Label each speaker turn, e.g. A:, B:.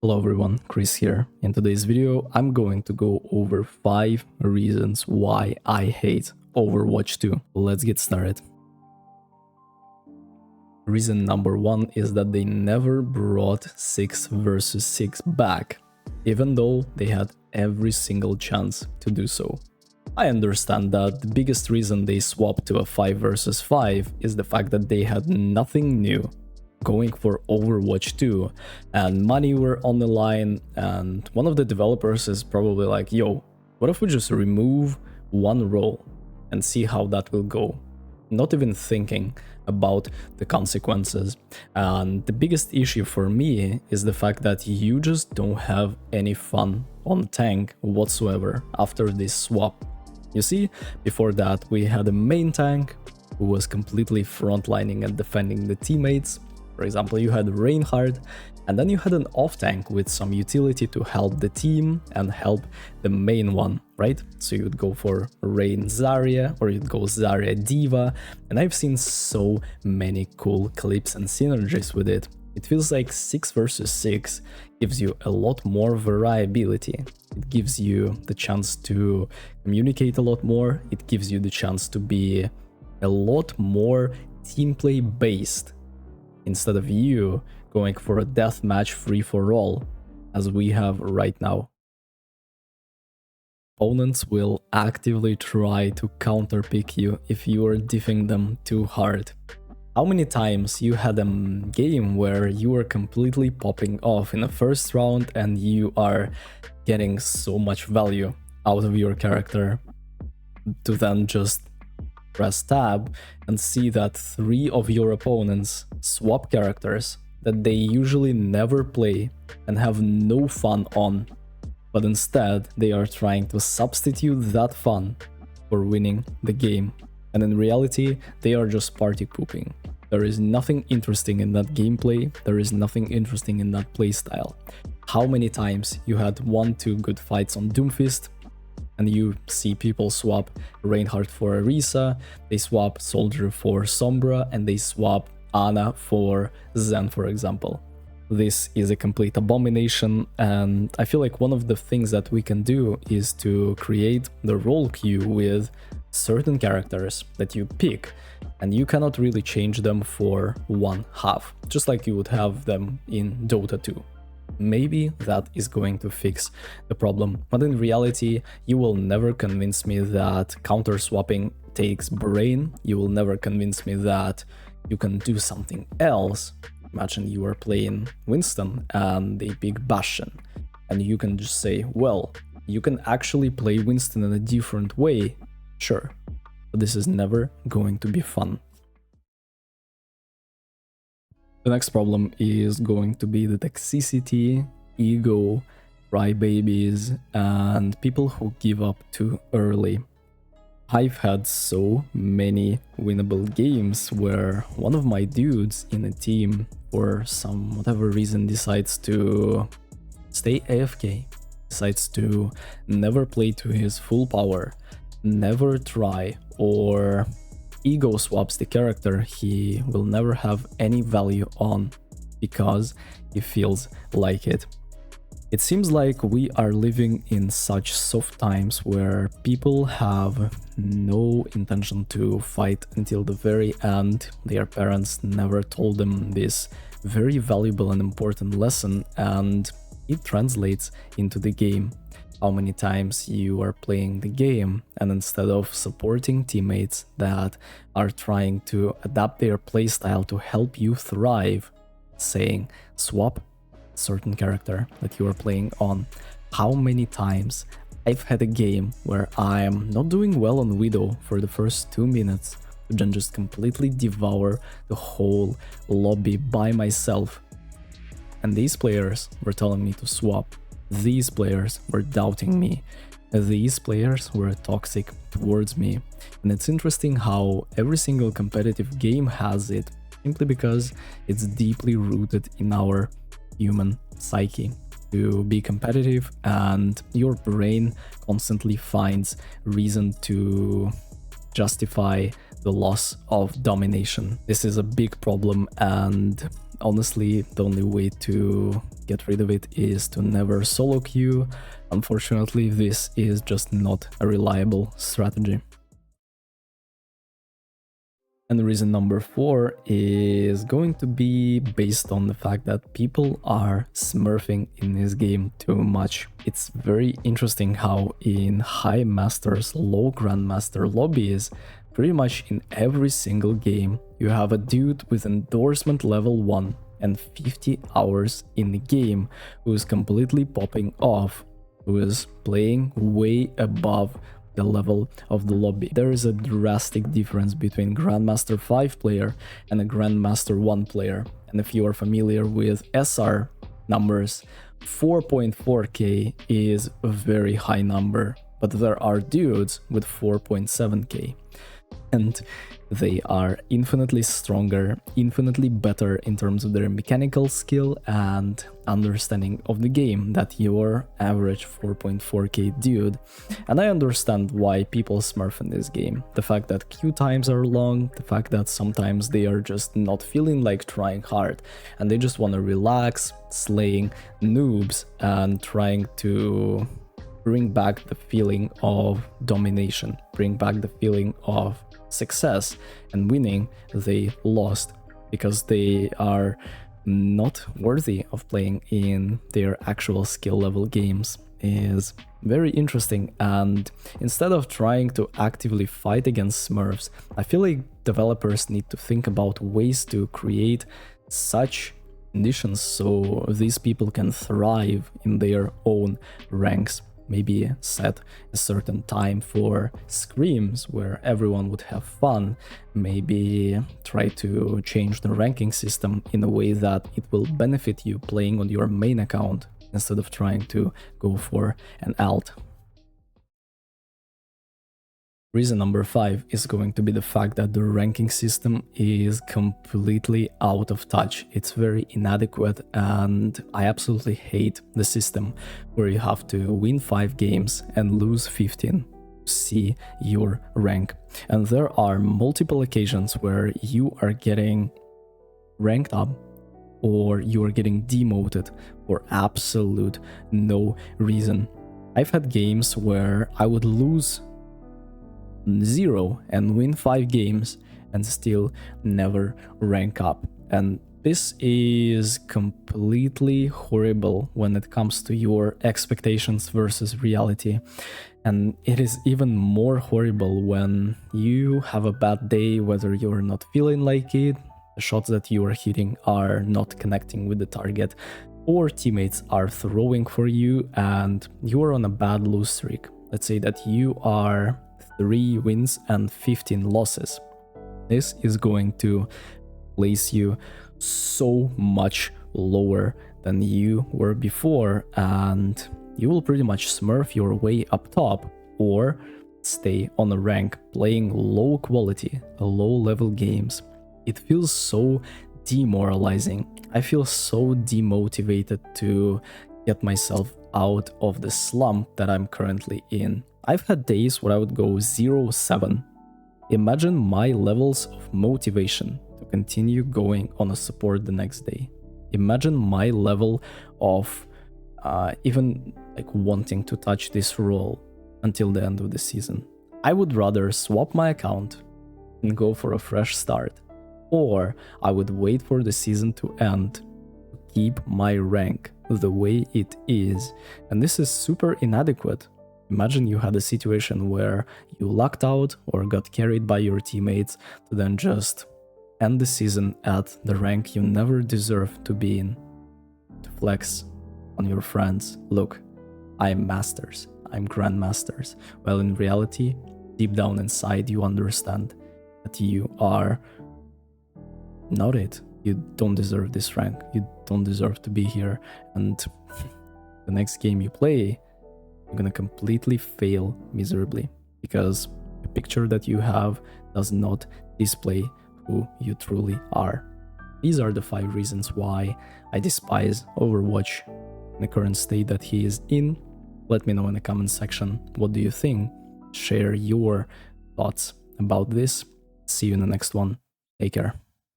A: Hello everyone, Chris here. In today's video, I'm going to go over 5 reasons why I hate Overwatch 2. Let's get started. Reason number 1 is that they never brought 6 versus 6 back, even though they had every single chance to do so. I understand that the biggest reason they swapped to a 5 versus 5 is the fact that they had nothing new going for Overwatch 2 and money were on the line, and one of the developers is probably like, yo, what if we just remove one role and see how that will go, not even thinking about the consequences. And the biggest issue for me is the fact that you just don't have any fun on tank whatsoever after this swap. You see, before that we had a main tank who was completely frontlining and defending the teammates. For example, you had Reinhardt, and then you had an off-tank with some utility to help the team and help the main one, right? So you'd go for Rain Zarya, or you'd go Zarya Diva, and I've seen so many cool clips and synergies with it. It feels like 6 versus 6 gives you a lot more variability. It gives you the chance to communicate a lot more. It gives you the chance to be a lot more team play based, instead of you going for a deathmatch free-for-all, as we have right now. Opponents will actively try to counterpick you if you are diffing them too hard. How many times you had a game where you were completely popping off in the first round and you are getting so much value out of your character, to then just press tab and see that 3 of your opponents swap characters that they usually never play and have no fun on, but instead they are trying to substitute that fun for winning the game, and in reality they are just party pooping. There is nothing interesting in that gameplay, there is nothing interesting in that playstyle. How many times you had 1-2 good fights on Doomfist, and you see people swap Reinhardt for Orisa, they swap Soldier for Sombra, and they swap Ana for Zen, for example. This is a complete abomination, and I feel like one of the things that we can do is to create the role queue with certain characters that you pick, and you cannot really change them for one half, just like you would have them in Dota 2. Maybe that is going to fix the problem, but in reality you will never convince me that counter swapping takes brain. You will never convince me that you can do something else. Imagine you are playing Winston and they pick Bastion, and you can just say, well, you can actually play Winston in a different way, sure, but this is never going to be fun. The next problem is going to be the toxicity, ego, crybabies, and people who give up too early. I've had so many winnable games where one of my dudes in a team, for some whatever reason, decides to stay AFK, decides to never play to his full power, never try, or ego swaps the character he will never have any value on because he feels like it. It seems like we are living in such soft times where people have no intention to fight until the very end. Their parents never told them this very valuable and important lesson, and it translates into the game. How many times you are playing the game and instead of supporting teammates that are trying to adapt their playstyle to help you thrive, saying swap certain character that you are playing on. How many times I've had a game where I am not doing well on Widow for the first 2 minutes to then just completely devour the whole lobby by myself, and these players were telling me to swap. These players were doubting me. These players were toxic towards me. And it's interesting how every single competitive game has it, simply because it's deeply rooted in our human psyche to be competitive, and your brain constantly finds reason to justify the loss of domination. This is a big problem, and honestly, the only way to get rid of it is to never solo queue. Unfortunately, this is just not a reliable strategy. And reason number 4 is going to be based on the fact that people are smurfing in this game too much. It's very interesting how in high masters, low grandmaster lobbies, pretty much in every single game, you have a dude with endorsement level 1 and 50 hours in the game who is completely popping off, who is playing way above the level of the lobby. There is a drastic difference between Grandmaster 5 player and a Grandmaster 1 player. And if you are familiar with SR numbers, 4.4k is a very high number, but there are dudes with 4.7k. And they are infinitely stronger, infinitely better in terms of their mechanical skill and understanding of the game that your average 4.4k dude. And I understand why people smurf in this game. The fact that queue times are long, the fact that sometimes they are just not feeling like trying hard and they just want to relax, slaying noobs and trying to bring back the feeling of domination, bring back the feeling of success and winning they lost because they are not worthy of playing in their actual skill level games is very interesting. And instead of trying to actively fight against Smurfs, I feel like developers need to think about ways to create such conditions so these people can thrive in their own ranks. Maybe set a certain time for scrims where everyone would have fun. Maybe try to change the ranking system in a way that it will benefit you playing on your main account instead of trying to go for an alt. Reason number 5 is going to be the fact that the ranking system is completely out of touch. It's very inadequate and I absolutely hate the system where you have to win 5 games and lose 15 to see your rank. And there are multiple occasions where you are getting ranked up or you are getting demoted for absolute no reason. I've had games where I would lose 0 and win 5 games and still never rank up. And this is completely horrible when it comes to your expectations versus reality. And it is even more horrible when you have a bad day, whether you're not feeling like it, the shots that you are hitting are not connecting with the target, or teammates are throwing for you and you are on a bad lose streak. Let's say that you are 3 wins and 15 losses. This is going to place you so much lower than you were before, and you will pretty much smurf your way up top or stay on a rank playing low quality, low level games. It feels so demoralizing. I feel so demotivated to get myself out of the slump that I'm currently in. I've had days where I would go 0-7. Imagine my levels of motivation to continue going on a support the next day. Imagine my level of even like wanting to touch this role until the end of the season. I would rather swap my account and go for a fresh start, or I would wait for the season to end to keep my rank the way it is. And this is super inadequate. Imagine you had a situation where you lucked out or got carried by your teammates to then just end the season at the rank you never deserved to be in, to flex on your friends. Look, I'm masters, I'm grandmasters. Well, in reality, deep down inside you understand that you are not it. You don't deserve this rank, you don't deserve to be here, and the next game you play, you're gonna completely fail miserably because the picture that you have does not display who you truly are. These are the 5 reasons why I despise Overwatch in the current state that he is in. Let me know in the comment section, what do you think? Share your thoughts about this. See you in the next one. Take care.